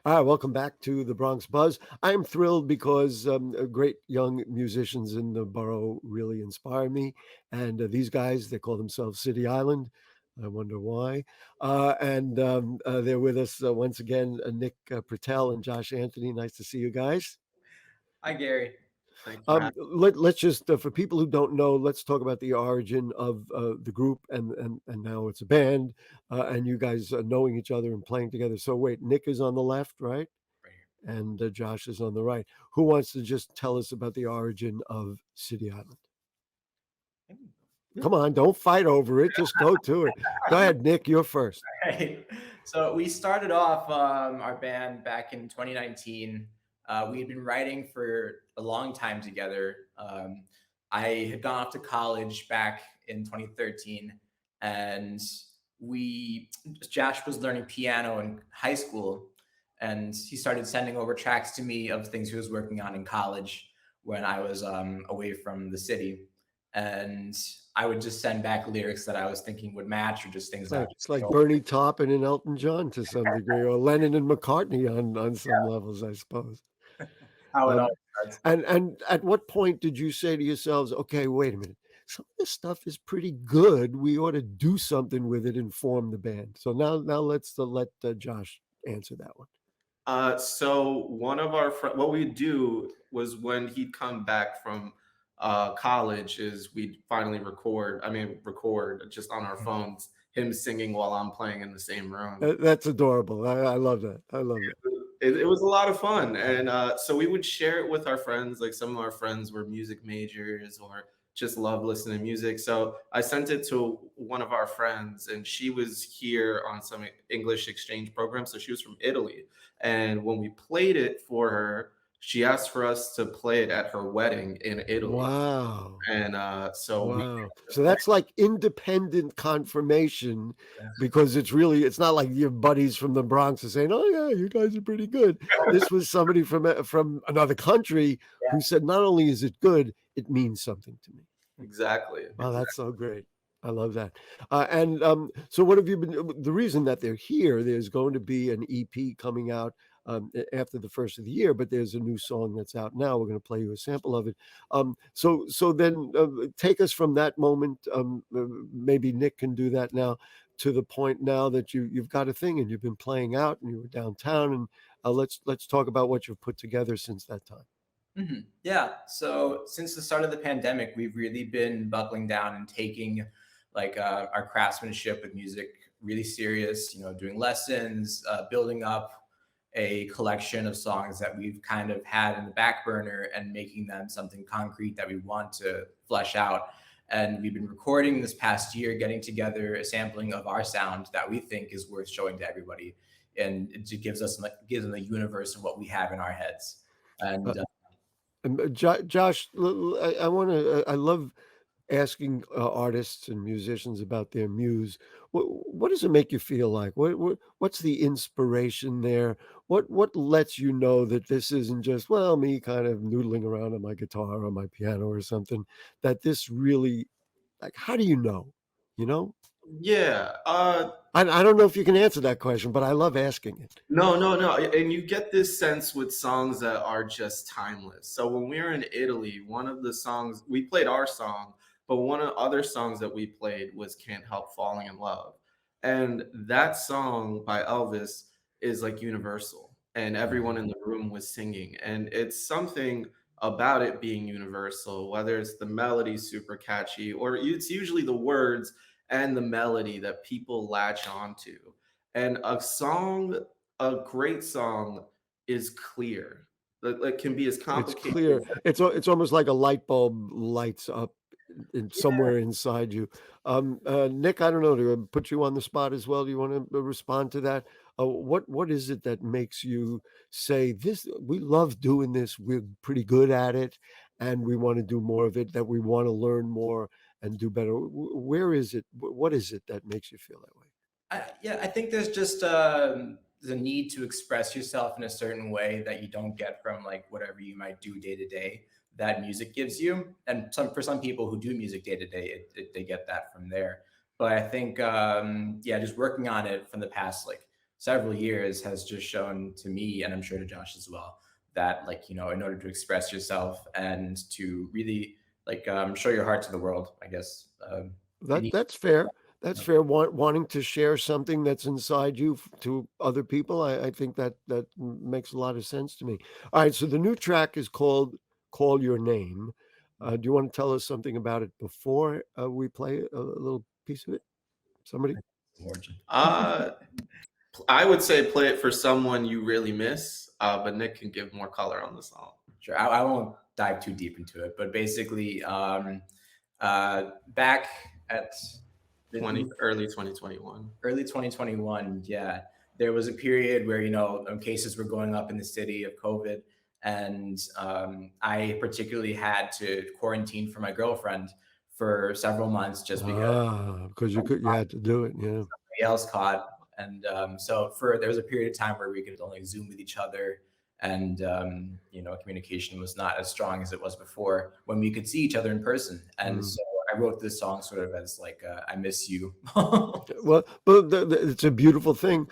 All right, welcome back to the Bronx Buzz. I'm thrilled because great young musicians in the borough really inspire me. And these guys, they call themselves City Island. I wonder why. And they're with us once again, Nick Patel and Josh Anthony. Nice to see you guys. Hi, Gary. Thanks for having. Let's just, for people who don't know, let's talk about the origin of the group, and now it's a band, and you guys knowing each other and playing together. So wait, Nick is on the left, right? Right here. And Josh is on the right. Who wants to just tell us about the origin of City Island? Yeah. Come on, don't fight over it. Just go to it. Go ahead, Nick. You're first. Right. So we started off our band back in 2019. We had been writing for a long time together. I had gone off to college back in 2013, and we Josh was learning piano in high school, and he started sending over tracks to me of things he was working on in college when I was away from the city, and I would just send back lyrics that I was thinking would match, or just things that Right. would It's just like go. Bernie Taupin and Elton John to some degree, or Lennon and McCartney on some levels, I suppose. How it Um, always starts. and at what point did you say to yourselves, "Okay, wait a minute, some of this stuff is pretty good. We ought to do something with it and form the band." So now let's let Josh answer that one. So one of our what we'd do was when he'd come back from college is we'd finally record just on our phones him singing while I'm playing in the same room. That's adorable. I love that. I love that. It was a lot of fun, and so we would share it with our friends. Like some of our friends were music majors or just love listening to music. So I sent it to one of our friends, and she was here on some English exchange program. So she was from Italy, and when we played it for her, she asked for us to play it at her wedding in Italy, Wow. and so we. Wow. So that's like independent confirmation because it's not like your buddies from the Bronx are saying, "Oh yeah, you guys are pretty good." This was somebody from another country Yeah. who said, "Not only is it good, it means something to me." Exactly. Wow, Exactly. that's so great. I love that. And so, what have you been? The reason that they're here, there's going to be an EP coming out after the first of the year, but there's a new song that's out now. We're going to play you a sample of it. So then take us from that moment. Maybe Nick can do that now to the point now that you've got a thing and you've been playing out and you were downtown, and let's talk about what you've put together since that time. Yeah. So since the start of the pandemic, we've really been buckling down and taking our craftsmanship with music really serious. Doing lessons, building up a collection of songs that we've kind of had in the back burner, and making them something concrete that we want to flesh out. And we've been recording this past year, getting together a sampling of our sound that we think is worth showing to everybody, and it just gives them the universe of what we have in our heads. Uh, And Josh, I want to. I love asking artists and musicians about their muse. What does it make you feel like? What's the inspiration there? What lets you know that this isn't just me kind of noodling around on my guitar or my piano or something? That this really, like, how do you know? You know, Yeah. I don't know if you can answer that question, but I love asking it. No, no, no. And you get this sense with songs that are just timeless. So when we were in Italy, one of the songs we played our song, but one of the other songs that we played was Can't Help Falling in Love. And that song by Elvis is like universal. And everyone Mhm. in the room was singing. And it's something about it being universal, whether it's the melody super catchy or it's usually the words and the melody that people latch onto. And a great song is clear. That can be as It's complicated clear. as It's almost like a light bulb lights up yeah. somewhere inside you. Nick, I don't know, to put you on the spot as well. Do you want to respond to that? What is it that makes you say this? We love doing this. We're pretty good at it, and we want to do more of it. That we want to learn more and do better. Where is it? What is it that makes you feel that way? I think there's just the need to express yourself in a certain way that you don't get from like whatever you might do day to day. That music gives you, and for some people who do music day to day, they get that from there. But I think, yeah, just working on it from the past like several years has just shown to me, and I'm sure to Josh as well, that like, you know, in order to express yourself and to really like show your heart to the world, I guess. You need That's fair. That's fair. Wanting to share something that's inside you to other people. I think that makes a lot of sense to me. All right. So the new track is called "Call Your Name." Do you want to tell us something about it before we play a little piece of it? Somebody? origin. Uh, I would say play it for someone you really miss, but Nick can give more color on the song. Sure. I won't dive too deep into it, but basically, back at Early 2021. early 2021, yeah, there was a period where, you know, cases were going up in the city of COVID. And I particularly had to quarantine for my girlfriend for several months just because Because you had to do it. Yeah. somebody else caught. And so for there was a period of time where we could only Zoom with each other, and you know, communication was not as strong as it was before when we could see each other in person. And so I wrote this song sort of as like I miss you. Well, but it's a beautiful thing.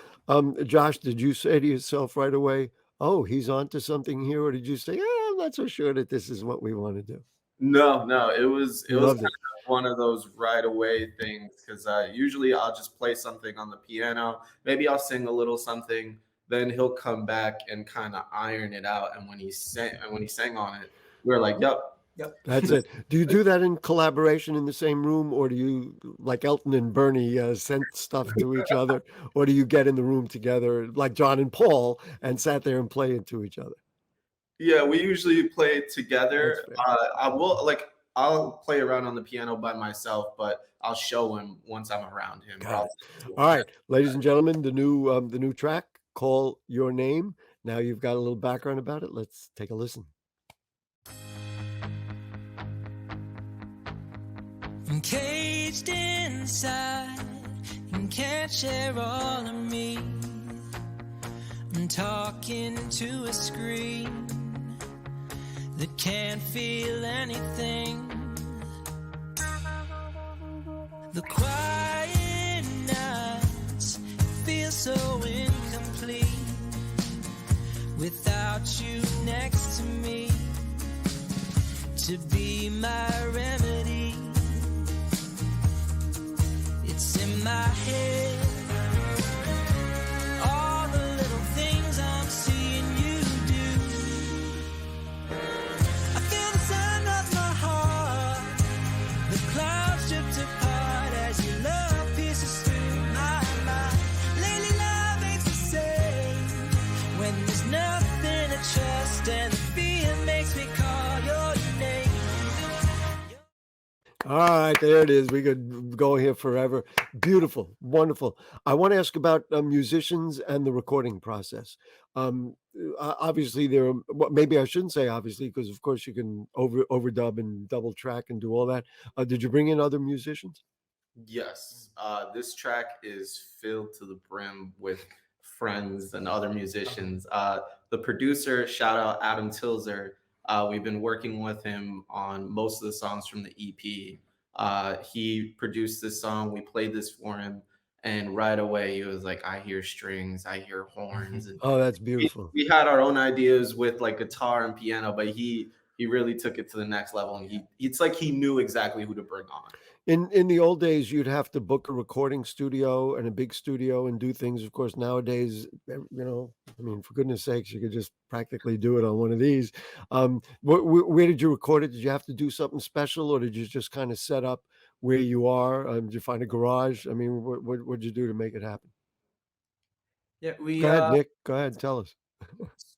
Josh, did you say to yourself right away, "Oh, he's onto something here," or did you say, "Yeah, I'm not so sure that this is what we want to do"? No, it was Loved kind it. of one of those right away things because usually I'll just play something on the piano, maybe I'll sing a little something, then he'll come back and kind of iron it out. And when he sang on it, we were like, "Yep, yep." That's it. Do you do that in collaboration in the same room, or do you, like Elton and Bernie, sent stuff to each other, or do you get in the room together like John and Paul and sat there and play it to each other? Yeah, we usually play it That's together. fair. I'll play around on the piano by myself, but I'll show him once I'm around him. Got it. All right, ladies and gentlemen, the new track, "Call Your Name." Now you've got a little background about it. Let's take a listen. I'm caged inside and can't share all of me. I'm talking to a screen that can't feel anything. The quiet nights feel so incomplete without you next to me to be my remedy. It's in my head, all the little things I'm seeing you do. I feel the sound of my heart, the clouds drift apart as your love pierces through my mind. Lately love ain't the same when there's nothing to trust, and the fear makes me call your name. All right, there it is. We could go here forever. Beautiful, wonderful. I want to ask about musicians and the recording process. Obviously, well, maybe I shouldn't say obviously, because of course you can overdub and double track and do all that. Did you bring in other musicians? Yes, this track is filled to the brim with friends and other musicians. The producer, shout out Adam Tilzer. We've been working with him on most of the songs from the EP. He produced this song. We played this for him, and right away he was like, "I hear strings, I hear horns." And Oh, that's we, beautiful. we had our own ideas with like guitar and piano, but he really took it to the next level, and it's like he knew exactly who to bring on. In the old days, you'd have to book a recording studio and a big studio and do things. Of course, nowadays, I mean, for goodness sakes, you could just practically do it on one of these. Where did you record it? Did you have to do something special, or did you just kind of set up where you are? Did you find a garage? I mean, what'd you do to make it happen? Yeah, we Go ahead, Nick. Go ahead, tell us.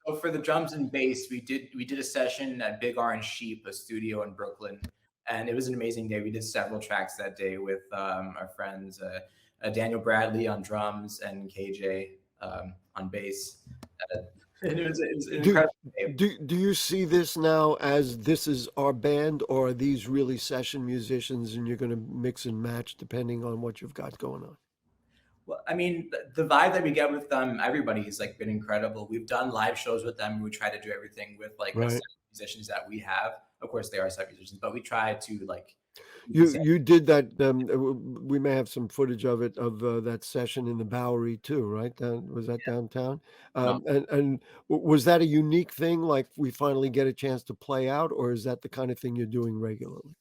so for the drums and bass, we did a session at Big Orange Sheep, a studio in Brooklyn, and it was an amazing day. We did several tracks that day with our friends, Daniel Bradley on drums and KJ on bass. And it was an Do, incredible day. do you see this now as this is our band, or are these really session musicians and you're going to mix and match depending on what you've got going on? Well, I mean, the vibe that we get with everybody has like been incredible. We've done live shows with them. We try to do everything with like the Right. set musicians that we have. Of course, they are set musicians, but we try to like You did that, we may have some footage of it, of, that session in the Bowery too, right? Was that downtown? No. And was that a unique thing, like, we finally get a chance to play out, or is that the kind of thing you're doing regularly?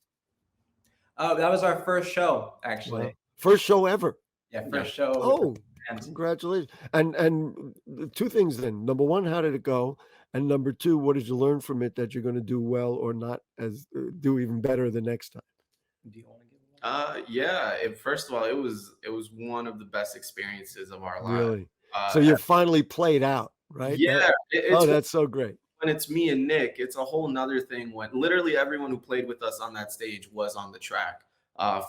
Oh, that was our first show, actually. Wow. First show ever? Yeah, Yeah. first show with the Oh, band. congratulations. And the 2 things then. Number 1, how did it go? And number 2, what did you learn from it that you're gonna do well or not as do even better the next time? Do you want to give one? Yeah. First of all, it was one of the best experiences of our lives. Really? Uh, So you finally played out, right? yeah, Oh, it's that's so great. when it's me and Nick. It's a whole nother thing when literally everyone who played with us on that stage was on the track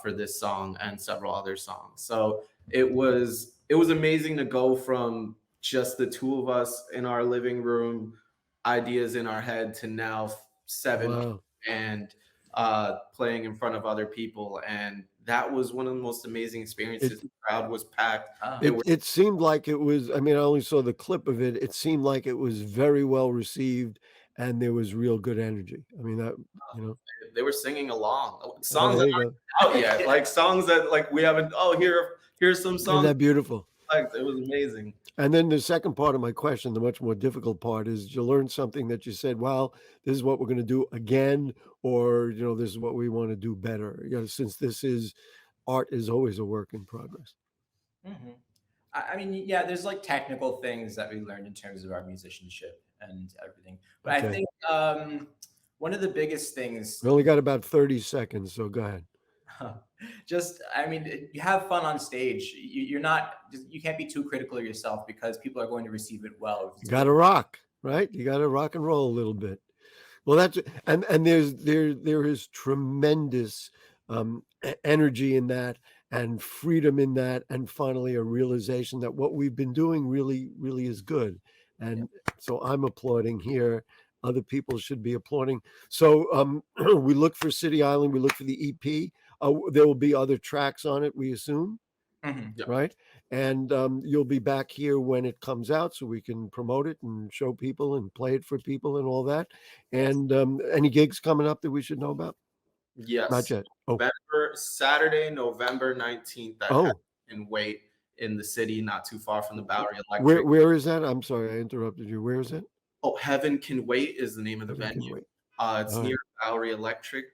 for this song and several other songs. So it was amazing to go from just the two of us in our living room, ideas in our head, to now 7 Wow. and playing in front of other people. And that was one of the most amazing experiences. It The crowd was packed. Ah. It was it seemed like it was, I mean, I only saw the clip of it. It seemed like it was very well received and there was real good energy. I mean, that, you know. they were singing along Oh, songs there that you go. aren't out yet, like songs that like we haven't. Oh, here's some Isn't songs. that beautiful? Like it was amazing. And then the second part of my question, the much more difficult part, is you learned something that you said, well, this is what we're going to do again, or, you know, this is what we want to do better. You know, since this is art is always a work in progress. Mhm. I mean, yeah, there's like technical things that we learned in terms of our musicianship and everything. But I Okay. think one of the biggest things, We only got about 30 seconds, so go ahead. just, I mean, you have fun on stage. You're not, you can't be too critical of yourself because people are going to receive it well. You got to rock, right? You got to rock and roll a little bit. Well, that's and there is tremendous energy in that and freedom in that, and finally a realization that what we've been doing really is good. And so I'm applauding here. Other people should be applauding. So we look for City Island. We look for the EP. There will be other tracks on it, we assume, Mhm. Yeah. right? And you'll be back here when it comes out so we can promote it and show people and play it for people and all that. And any gigs coming up that we should know about? Not Yes, yet. Oh, Saturday, November 19th at oh, and Wait in the city, not too far from the Bowery where Electric. where is that? I'm sorry, I interrupted you. Where is it? Oh, Heaven Can Wait is the name of the Heaven Can venue. Wait. It's All near right. Bowery Electric.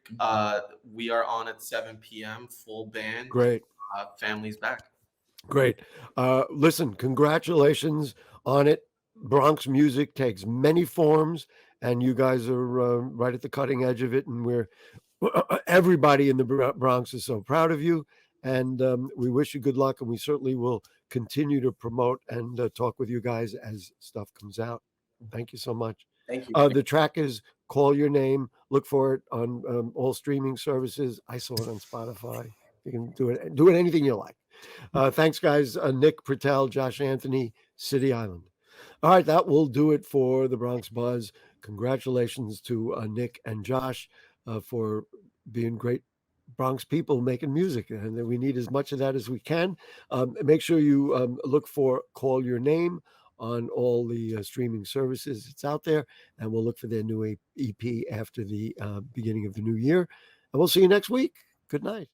We are on at 7 p.m. Full band. Great. Family's back. Great. Listen, congratulations on it. Bronx music takes many forms, and you guys are right at the cutting edge of it. And we're everybody in the Bronx is so proud of you. And we wish you good luck. And we certainly will continue to promote and talk with you guys as stuff comes out. Thank you so much. Thank you. The track is Call Your Name. Look for it on all streaming services. I saw it on Spotify. You can do it anything you like. Thanks, guys. Nick Patel, Josh Anthony, City Island. All right, that will do it for the Bronx Buzz. Congratulations to Nick and Josh for being great Bronx people making music, and we need as much of that as we can. Make sure you look for Call Your Name on all the streaming services. It's out there, and we'll look for their new EP after the beginning of the new year. And we'll see you next week. Good night.